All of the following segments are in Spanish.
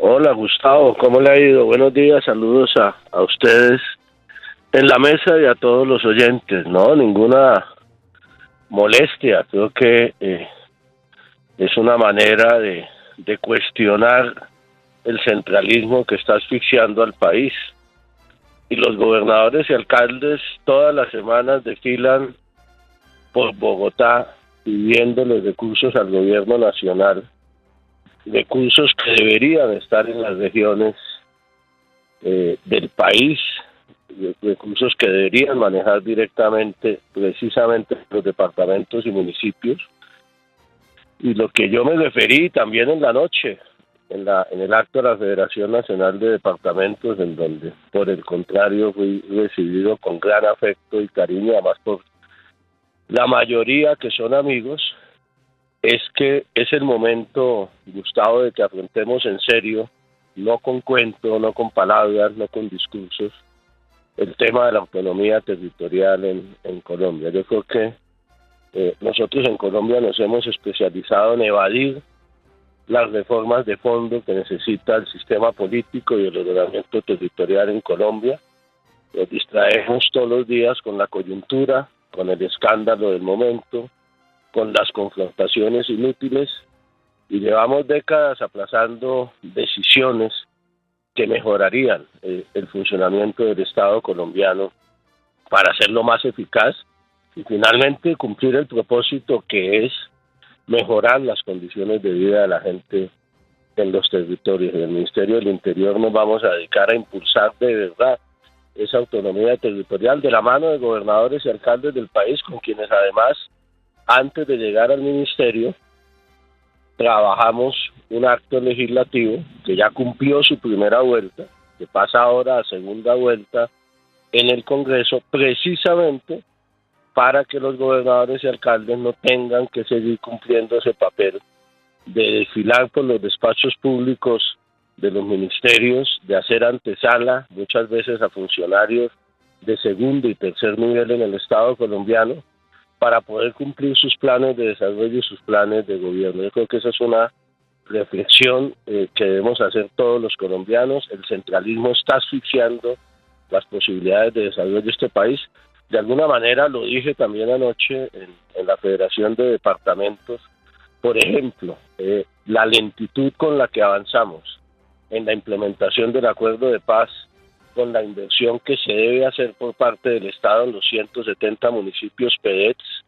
Hola Gustavo, ¿cómo le ha ido? Buenos días, saludos a ustedes en la mesa y a todos los oyentes. No, ninguna molestia, creo que es una manera de cuestionar el centralismo que está asfixiando al país. Y los gobernadores y alcaldes todas las semanas desfilan por Bogotá pidiendo los recursos al gobierno nacional, recursos que deberían estar en las regiones del país, recursos que deberían manejar directamente precisamente los departamentos y municipios. Y lo que yo me referí también en la noche, en el acto de la Federación Nacional de Departamentos, en donde por el contrario fui recibido con gran afecto y cariño, además por la mayoría que son amigos, es que es el momento, Gustavo, de que afrontemos en serio, no con cuentos, no con palabras, no con discursos, el tema de la autonomía territorial en Colombia. Yo creo que nosotros en Colombia nos hemos especializado en evadir las reformas de fondo que necesita el sistema político y el ordenamiento territorial en Colombia. Nos distraemos todos los días con la coyuntura, con el escándalo del momento, con las confrontaciones inútiles, y llevamos décadas aplazando decisiones que mejorarían el funcionamiento del Estado colombiano para hacerlo más eficaz y finalmente cumplir el propósito que es mejorar las condiciones de vida de la gente en los territorios. En el Ministerio del Interior nos vamos a dedicar a impulsar de verdad esa autonomía territorial de la mano de gobernadores y alcaldes del país, con quienes además, antes de llegar al ministerio, trabajamos un acto legislativo que ya cumplió su primera vuelta, que pasa ahora a segunda vuelta en el Congreso, precisamente para que los gobernadores y alcaldes no tengan que seguir cumpliendo ese papel de desfilar por los despachos públicos de los ministerios, de hacer antesala muchas veces a funcionarios de segundo y tercer nivel en el Estado colombiano, para poder cumplir sus planes de desarrollo y sus planes de gobierno. Yo creo que esa es una reflexión que debemos hacer todos los colombianos. El centralismo está asfixiando las posibilidades de desarrollo de este país. De alguna manera, lo dije también anoche en la Federación de Departamentos, por ejemplo, la lentitud con la que avanzamos en la implementación del acuerdo de paz, con la inversión que se debe hacer por parte del Estado en los 170 municipios PEDETs,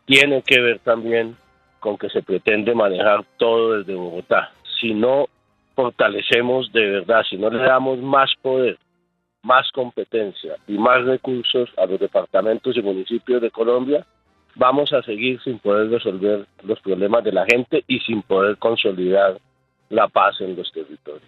tiene que ver también con que se pretende manejar todo desde Bogotá. Si no fortalecemos de verdad, si no le damos más poder, más competencia y más recursos a los departamentos y municipios de Colombia, vamos a seguir sin poder resolver los problemas de la gente y sin poder consolidar la paz en los territorios.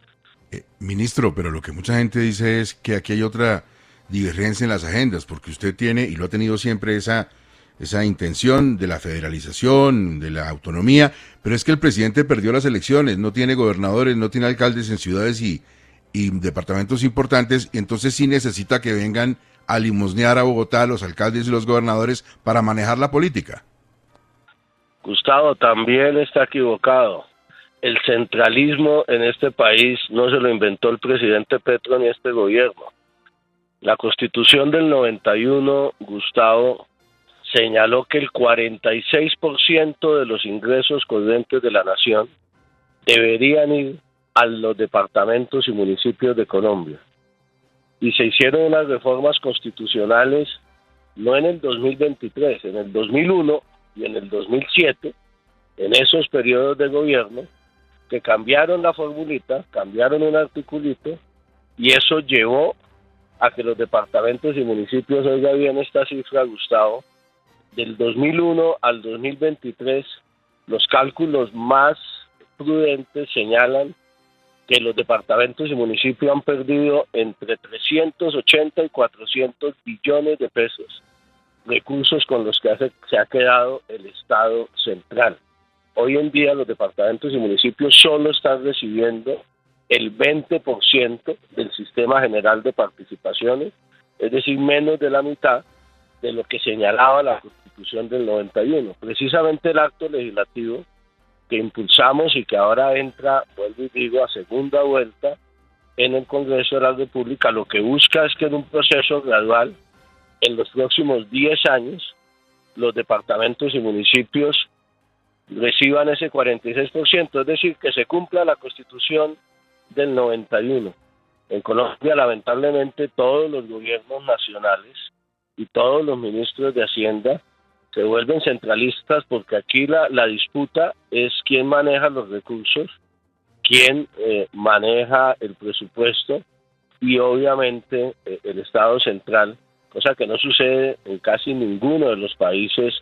Ministro, pero lo que mucha gente dice es que aquí hay otra divergencia en las agendas, porque usted tiene, y lo ha tenido siempre, esa intención de la federalización, de la autonomía, pero es que el presidente perdió las elecciones, no tiene gobernadores, no tiene alcaldes en ciudades y departamentos importantes, y entonces sí necesita que vengan a limosnear a Bogotá los alcaldes y los gobernadores para manejar la política. Gustavo, también está equivocado. El centralismo en este país no se lo inventó el presidente Petro ni este gobierno. La Constitución del 91, Gustavo, señaló que el 46% de los ingresos corrientes de la nación deberían ir a los departamentos y municipios de Colombia. Y se hicieron unas reformas constitucionales no en el 2023, en el 2001 y en el 2007, en esos periodos de gobierno, que cambiaron la formulita, cambiaron un articulito, y eso llevó a que los departamentos y municipios, oiga bien esta cifra, Gustavo, del 2001 al 2023, los cálculos más prudentes señalan que los departamentos y municipios han perdido entre 380 y 400 billones de pesos, recursos con los que se ha quedado el Estado central. Hoy en día los departamentos y municipios solo están recibiendo el 20% del sistema general de participaciones, es decir, menos de la mitad de lo que señalaba la Constitución del 91. Precisamente el acto legislativo que impulsamos y que ahora entra, vuelvo y digo, a segunda vuelta en el Congreso de la República, lo que busca es que en un proceso gradual, en los próximos 10 años, los departamentos y municipios reciban ese 46%, es decir, que se cumpla la Constitución del 91. En Colombia, lamentablemente, todos los gobiernos nacionales y todos los ministros de Hacienda se vuelven centralistas porque aquí la disputa es quién maneja los recursos, quién maneja el presupuesto y obviamente el Estado central, cosa que no sucede en casi ninguno de los países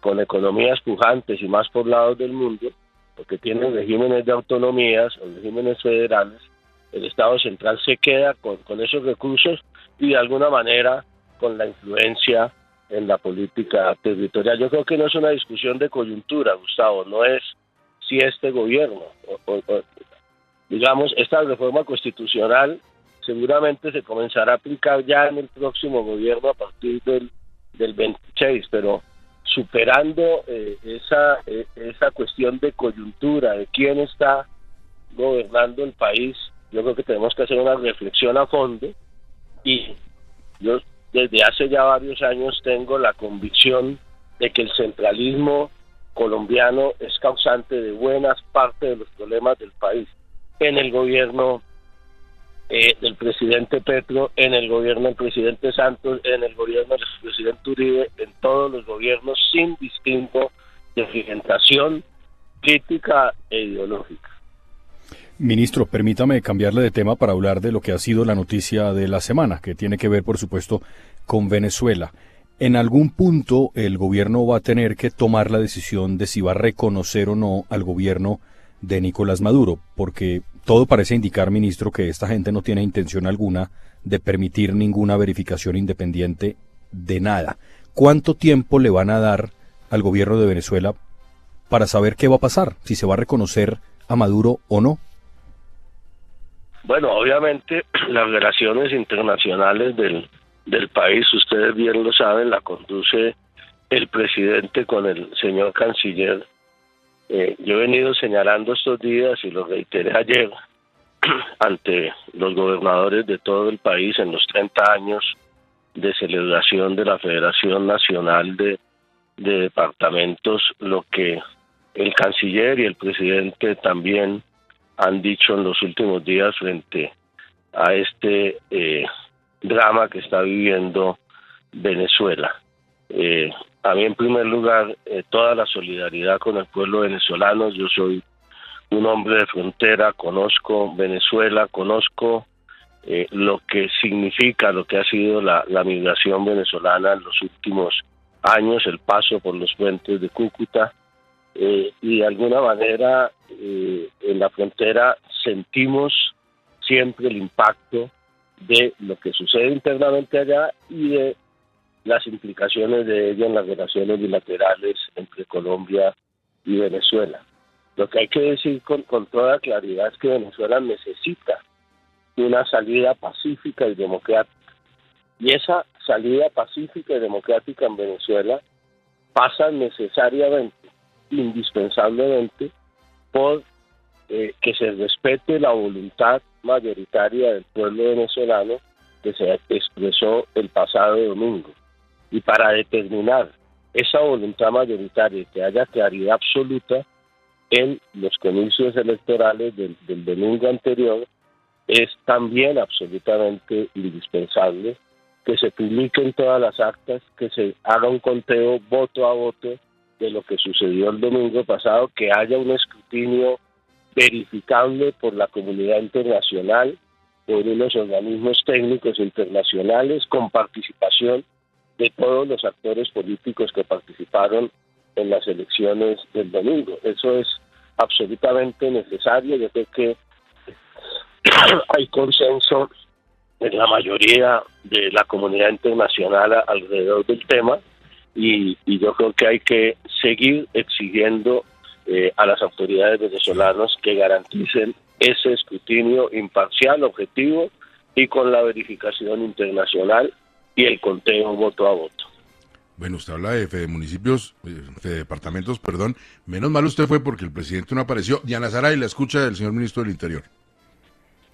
con economías pujantes y más poblados del mundo, porque tienen regímenes de autonomías o regímenes federales. El Estado central se queda con esos recursos y de alguna manera con la influencia en la política territorial. Yo creo que no es una discusión de coyuntura, Gustavo, no es si este gobierno, digamos, esta reforma constitucional seguramente se comenzará a aplicar ya en el próximo gobierno a partir del 26, pero superando esa cuestión de coyuntura, de quién está gobernando el país, yo creo que tenemos que hacer una reflexión a fondo y yo desde hace ya varios años tengo la convicción de que el centralismo colombiano es causante de buenas partes de los problemas del país. En el gobierno del presidente Petro, en el gobierno del presidente Santos, en el gobierno del presidente Uribe, en todos los gobiernos sin distinto de orientación crítica e ideológica. Ministro, permítame cambiarle de tema para hablar de lo que ha sido la noticia de la semana, que tiene que ver, por supuesto, con Venezuela. En algún punto el gobierno va a tener que tomar la decisión de si va a reconocer o no al gobierno de Nicolás Maduro, porque todo parece indicar, ministro, que esta gente no tiene intención alguna de permitir ninguna verificación independiente de nada. ¿Cuánto tiempo le van a dar al gobierno de Venezuela para saber qué va a pasar, si se va a reconocer a Maduro o no? Bueno, obviamente las relaciones internacionales del país, ustedes bien lo saben, la conduce el presidente con el señor canciller. Yo he venido señalando estos días y lo reiteré ayer ante los gobernadores de todo el país en los 30 años de celebración de la Federación Nacional de Departamentos, lo que el canciller y el presidente también han dicho en los últimos días frente a este drama que está viviendo Venezuela. A mí, en primer lugar, toda la solidaridad con el pueblo venezolano. Yo soy un hombre de frontera, conozco Venezuela, conozco lo que significa, lo que ha sido la migración venezolana en los últimos años, el paso por los puentes de Cúcuta, y de alguna manera en la frontera sentimos siempre el impacto de lo que sucede internamente allá y de las implicaciones de ello en las relaciones bilaterales entre Colombia y Venezuela. Lo que hay que decir con toda claridad es que Venezuela necesita una salida pacífica y democrática. Y esa salida pacífica y democrática en Venezuela pasa necesariamente, indispensablemente, por que se respete la voluntad mayoritaria del pueblo venezolano que se expresó el pasado domingo. Y para determinar esa voluntad mayoritaria y que haya claridad absoluta en los comicios electorales del domingo anterior, es también absolutamente indispensable que se publiquen todas las actas, que se haga un conteo voto a voto de lo que sucedió el domingo pasado, que haya un escrutinio verificable por la comunidad internacional, por unos organismos técnicos internacionales, con participación de todos los actores políticos que participaron en las elecciones del domingo. Eso es absolutamente necesario. Yo creo que hay consenso en la mayoría de la comunidad internacional alrededor del tema y yo creo que hay que seguir exigiendo a las autoridades venezolanas que garanticen ese escrutinio imparcial, objetivo y con la verificación internacional y el conteo voto a voto. Bueno, usted habla de municipios, de departamentos, perdón. Menos mal usted fue porque el presidente no apareció. Diana Saray, la escucha del señor ministro del Interior.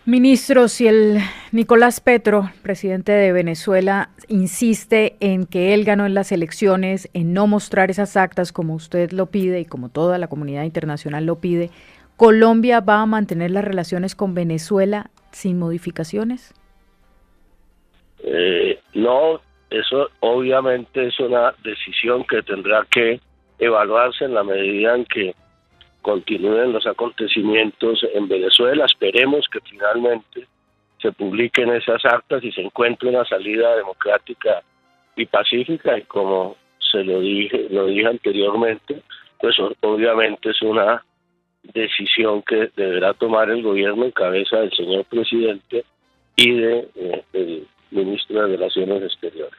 Ministro, si el Nicolás Petro, presidente de Venezuela, insiste en que él ganó en las elecciones, en no mostrar esas actas como usted lo pide y como toda la comunidad internacional lo pide, ¿Colombia va a mantener las relaciones con Venezuela sin modificaciones? No, eso obviamente es una decisión que tendrá que evaluarse en la medida en que continúen los acontecimientos en Venezuela. Esperemos que finalmente se publiquen esas actas y se encuentre una salida democrática y pacífica, y como lo dije anteriormente, pues obviamente es una decisión que deberá tomar el gobierno en cabeza del señor presidente y del ministro de Relaciones Exteriores.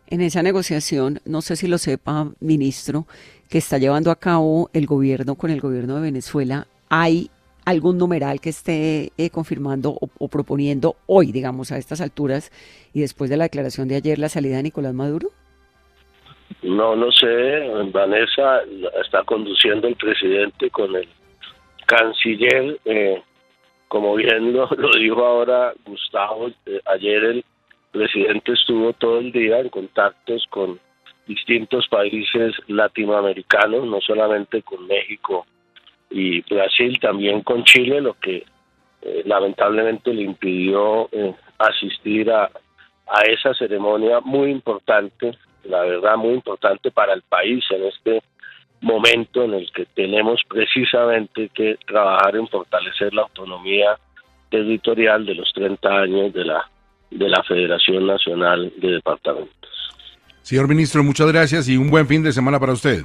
En esa negociación, no sé si lo sepa, ministro, que está llevando a cabo el gobierno con el gobierno de Venezuela, ¿hay algún numeral que esté confirmando o proponiendo hoy, digamos, a estas alturas y después de la declaración de ayer, la salida de Nicolás Maduro? No sé, Vanessa, está conduciendo el presidente con el canciller, como bien lo dijo ahora Gustavo, ayer el presidente estuvo todo el día en contactos con distintos países latinoamericanos, no solamente con México y Brasil, también con Chile, lo que lamentablemente le impidió asistir a esa ceremonia muy importante, la verdad muy importante para el país en este momento en el que tenemos precisamente que trabajar en fortalecer la autonomía territorial de los 30 años de la Federación Nacional de Departamentos. Señor ministro, muchas gracias y un buen fin de semana para usted.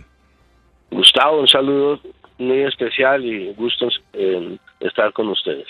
Gustavo, un saludo muy especial y gustos en estar con ustedes.